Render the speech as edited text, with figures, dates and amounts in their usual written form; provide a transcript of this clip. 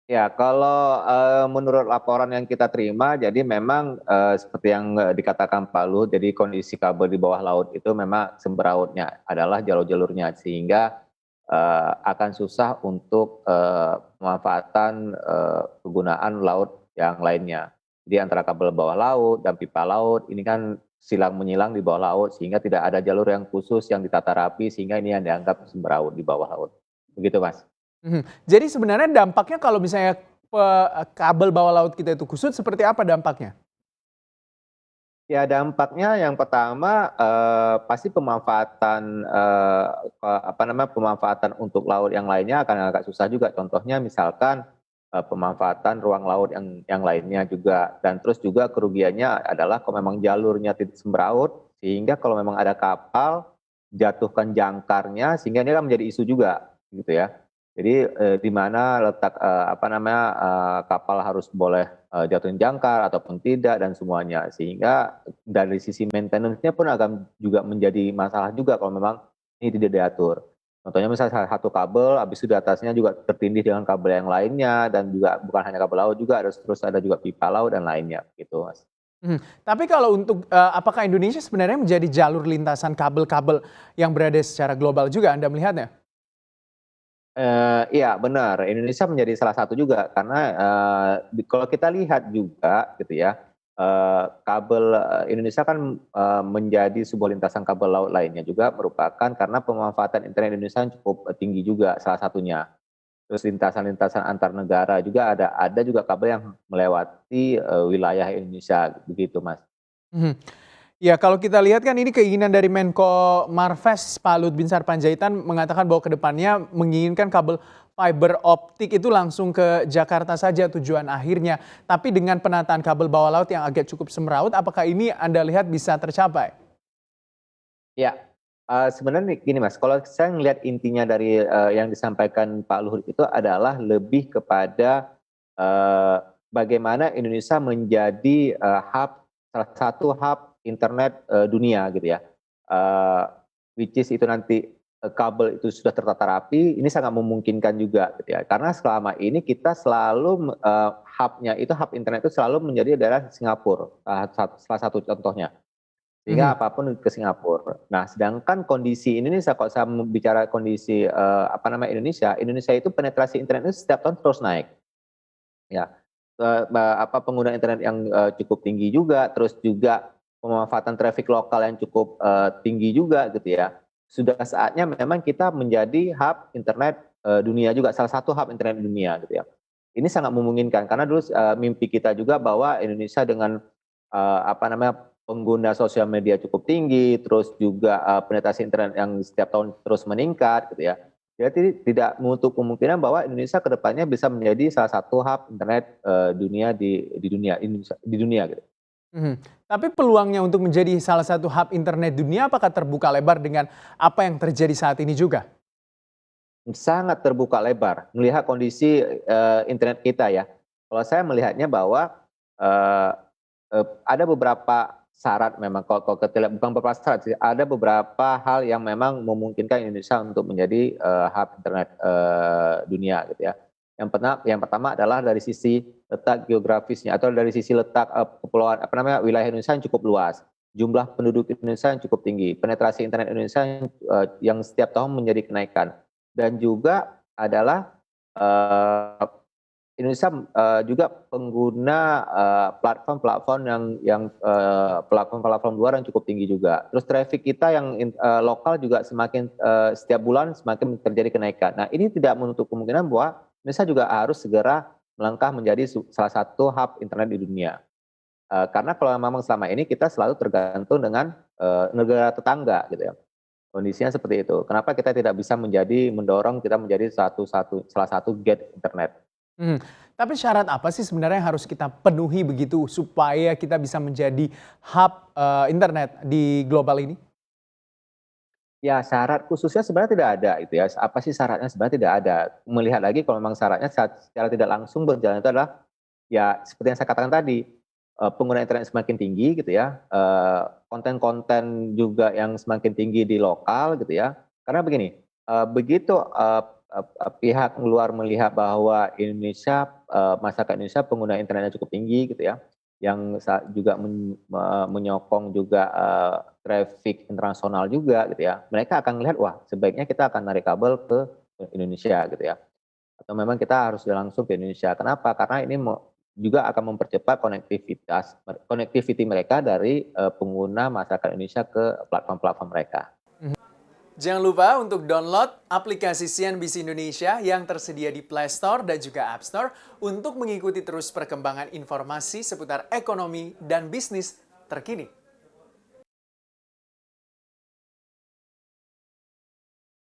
Ya, kalau, menurut laporan yang kita terima, jadi memang, seperti yang, dikatakan Pak Luhut, jadi kondisi kabel di bawah laut itu memang sembrautnya adalah jalur-jalurnya, sehingga, akan susah untuk, pemanfaatan, penggunaan laut yang lainnya. Jadi antara kabel bawah laut dan pipa laut, ini kan silang menyilang di bawah laut, sehingga tidak ada jalur yang khusus yang ditata rapi, sehingga ini yang dianggap sembraut di bawah laut. Begitu, Mas. Mhm. Jadi sebenarnya dampaknya kalau misalnya kabel bawah laut kita itu kusut seperti apa dampaknya? Ya dampaknya yang pertama, pasti pemanfaatan, apa namanya, pemanfaatan untuk laut yang lainnya akan agak susah juga. Contohnya misalkan, pemanfaatan ruang laut yang lainnya juga, dan terus juga kerugiannya adalah kalau memang jalurnya tidak sembraut, sehingga kalau memang ada kapal, jatuhkan jangkarnya sehingga ini kan menjadi isu juga, gitu ya. Jadi, di mana letak, apa namanya, kapal harus boleh, jatuhin jangkar ataupun tidak dan semuanya. Sehingga dari sisi maintenance-nya pun akan juga menjadi masalah juga kalau memang ini tidak diatur. Contohnya misalnya salah satu kabel, habis itu di atasnya juga tertindih dengan kabel yang lainnya dan juga bukan hanya kabel laut juga, terus ada juga pipa laut dan lainnya, gitu Mas. Mhm. Tapi kalau untuk, apakah Indonesia sebenarnya menjadi jalur lintasan kabel-kabel yang berada secara global juga Anda melihatnya? Iya benar, Indonesia menjadi salah satu juga karena, kalau kita lihat juga gitu ya, kabel, Indonesia kan, menjadi sebuah lintasan kabel laut lainnya juga merupakan karena pemanfaatan internet Indonesia yang cukup, tinggi juga salah satunya. Terus lintasan-lintasan antar negara juga ada juga kabel yang melewati, wilayah Indonesia begitu, Mas. Mhm. Ya kalau kita lihat kan ini keinginan dari Menko Marves Pak Lut Binsar Panjaitan mengatakan bahwa kedepannya menginginkan kabel fiber optik itu langsung ke Jakarta saja tujuan akhirnya. Tapi dengan penataan kabel bawah laut yang agak cukup semeraut, apakah ini Anda lihat bisa tercapai? Ya, sebenarnya gini Mas, kalau saya ngelihat intinya dari, yang disampaikan Pak Luhut itu adalah lebih kepada, eee, bagaimana Indonesia menjadi, salah satu hub internet, dunia gitu ya. Eee, which is itu nanti, kabel itu sudah tertata rapi, ini sangat memungkinkan juga gitu ya. Karena selama ini kita selalu, hub internet itu selalu menjadi daerah Singapura, salah satu contohnya. Sehingga Mhm. apapun ke Singapura. Nah, sedangkan kondisi Indonesia kalau saya bicara kondisi, apa namanya, Indonesia itu penetrasi internet itu setiap tahun terus naik, ya. Penggunaan internet yang, cukup tinggi juga, terus juga pemanfaatan traffic lokal yang cukup, tinggi juga gitu ya. Sudah saatnya memang kita menjadi hub internet, dunia juga, salah satu hub internet dunia gitu ya. Ini sangat memungkinkan karena dulu, mimpi kita juga bahwa Indonesia dengan, apa namanya, pengguna sosial media cukup tinggi, terus juga, penetrasi internet yang setiap tahun terus meningkat gitu ya. Jadi tidak menutup kemungkinan bahwa Indonesia ke depannya bisa menjadi salah satu hub internet, dunia di dunia Indonesia di dunia gitu. Mhm. Tapi peluangnya untuk menjadi salah satu hub internet dunia apakah terbuka lebar dengan apa yang terjadi saat ini juga? Sangat terbuka lebar melihat kondisi, internet kita ya. Kalau saya melihatnya bahwa, eee ada beberapa syarat memang kalau kita lihat bukan beberapa syarat sih, ada beberapa hal yang memang memungkinkan Indonesia untuk menjadi, hub internet, dunia gitu ya. Yang pertama adalah dari sisi letak geografisnya atau dari sisi letak, kepulauan apa namanya, wilayah Indonesia yang cukup luas. Jumlah penduduk Indonesia yang cukup tinggi, penetrasi internet Indonesia yang setiap tahun menjadi kenaikan. Dan juga adalah, Indonesia, juga pengguna, platform-platform platform-platform luar yang cukup tinggi juga. Terus traffic kita yang lokal juga semakin, setiap bulan semakin terjadi kenaikan. Nah, ini tidak menutup kemungkinan bahwa Indonesia juga harus segera melangkah menjadi salah satu hub internet di dunia. Karena kalau memang selama ini kita selalu tergantung dengan, negara tetangga gitu ya. Kondisinya seperti itu. Kenapa kita tidak bisa mendorong kita menjadi salah satu gate internet. Mhm. Tapi syarat apa sih sebenarnya yang harus kita penuhi begitu supaya kita bisa menjadi hub, internet di global ini? Ya syarat khususnya sebenarnya tidak ada itu ya, apa sih syaratnya sebenarnya tidak ada. Melihat lagi kalau memang syaratnya secara tidak langsung berjalan itu adalah, ya seperti yang saya katakan tadi, pengguna internet semakin tinggi gitu ya, konten-konten juga yang semakin tinggi di lokal gitu ya. Karena begini, begitu, pihak luar melihat bahwa Indonesia, masyarakat Indonesia pengguna internetnya cukup tinggi gitu ya, yang juga menyokong juga traffic internasional juga gitu ya, mereka akan melihat, wah sebaiknya kita akan narik kabel ke Indonesia gitu ya, atau memang kita harus langsung ke Indonesia. Kenapa? Karena ini juga akan mempercepat connectivity mereka dari pengguna masyarakat Indonesia ke platform-platform mereka. Jangan lupa untuk download aplikasi CNBC Indonesia yang tersedia di Play Store dan juga App Store untuk mengikuti terus perkembangan informasi seputar ekonomi dan bisnis terkini.